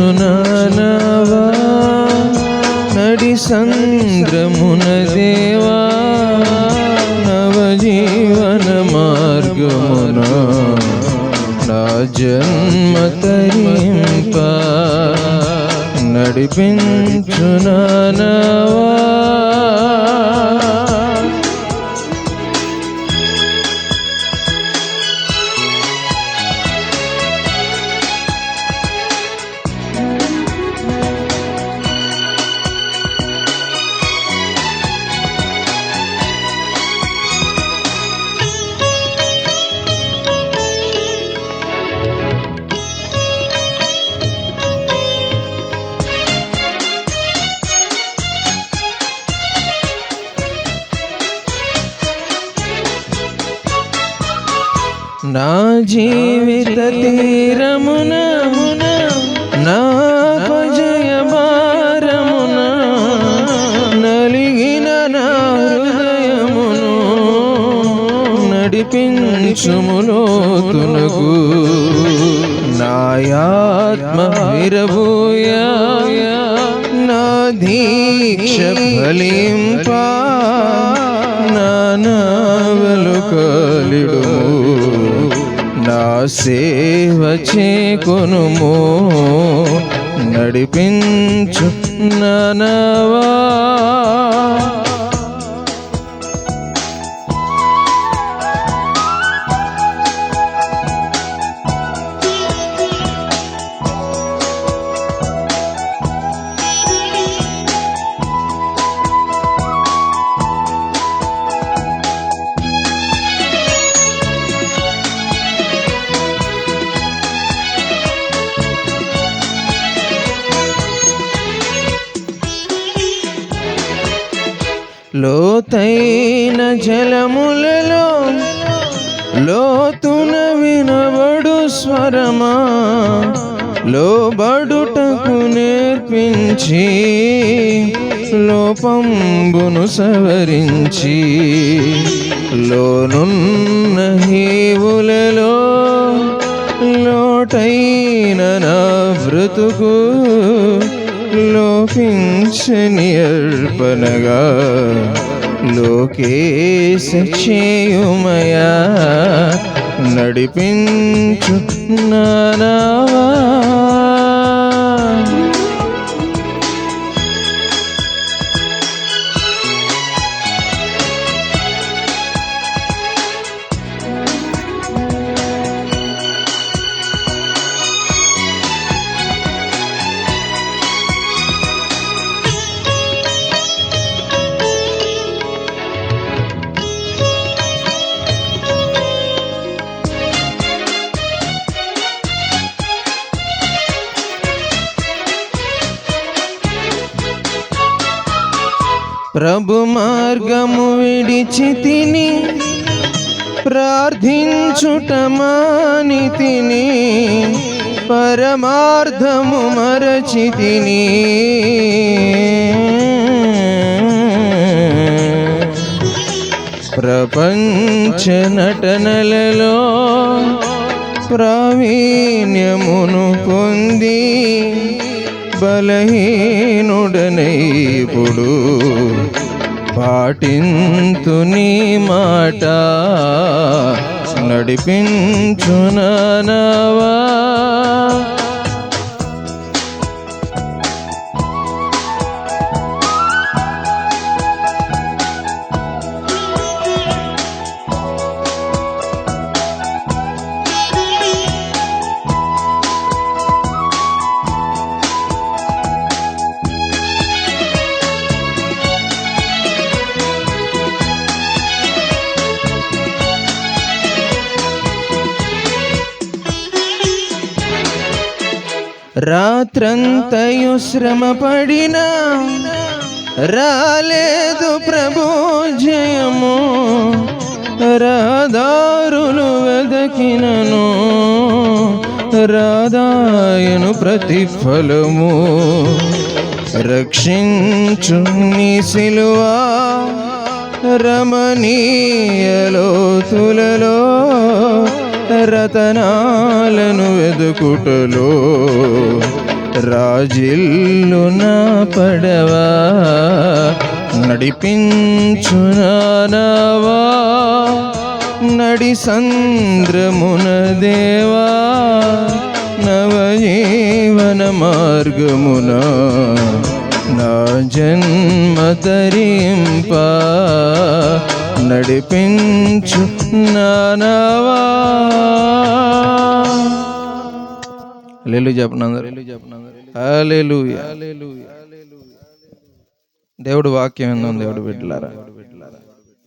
నడిపించునానవా నడి సంద్రమున దేవా నవజీవన మార్గమున నా జన్మ తరింప నడిపించునానవా నా జీవిత తీరమున నా పజయ భారమున నలిగిన నా హృదయమును నడిపించుములోతునకు నాయాత్మ విరబూయా నా దీక్ష ఫలింప నా నావలు కలిడు నా సేవ చేకొనుము నడిపించు నానవా లోతైన జలములలో లోతున వినబడు స్వరమా లోబడుటకు నేర్పించి లోపంబును సవరించి లోనున్న హీవులలో లోటైన నా బ్రతుకు లోపించని అర్పణగా లోకేశ చేయుమయా నడిపించు నానవా ప్రభు మార్గము విడిచి తిని ప్రార్థించుట మాని తిని పరమార్థము మరచి తిని ప్రపంచ నటనలలో ప్రావీణ్యమును పొంది బలహీనుడనైపుడు పాటింతు నీ మాట నడిపించు నానవా రాత్రంతయు శ్రమ పడినా రాలేదు ప్రభు జయము రహదారులు వెదకినను రాదాయను ప్రతిఫలము రక్షించు నీ సిలువా రమణీయ లోతులలో రతనాలను వెదుకుటలో రాజిల్లు నా పడవా నడిపించు నావా నడి సంద్రమున దేవా నవజీవన మార్గమున నా జన్మ తరింప నడిపించు నావా. హల్లెలూయా హల్లెలూయా. దేవుడు వాక్యం ఏందో దేవుడు బిడ్డలారా.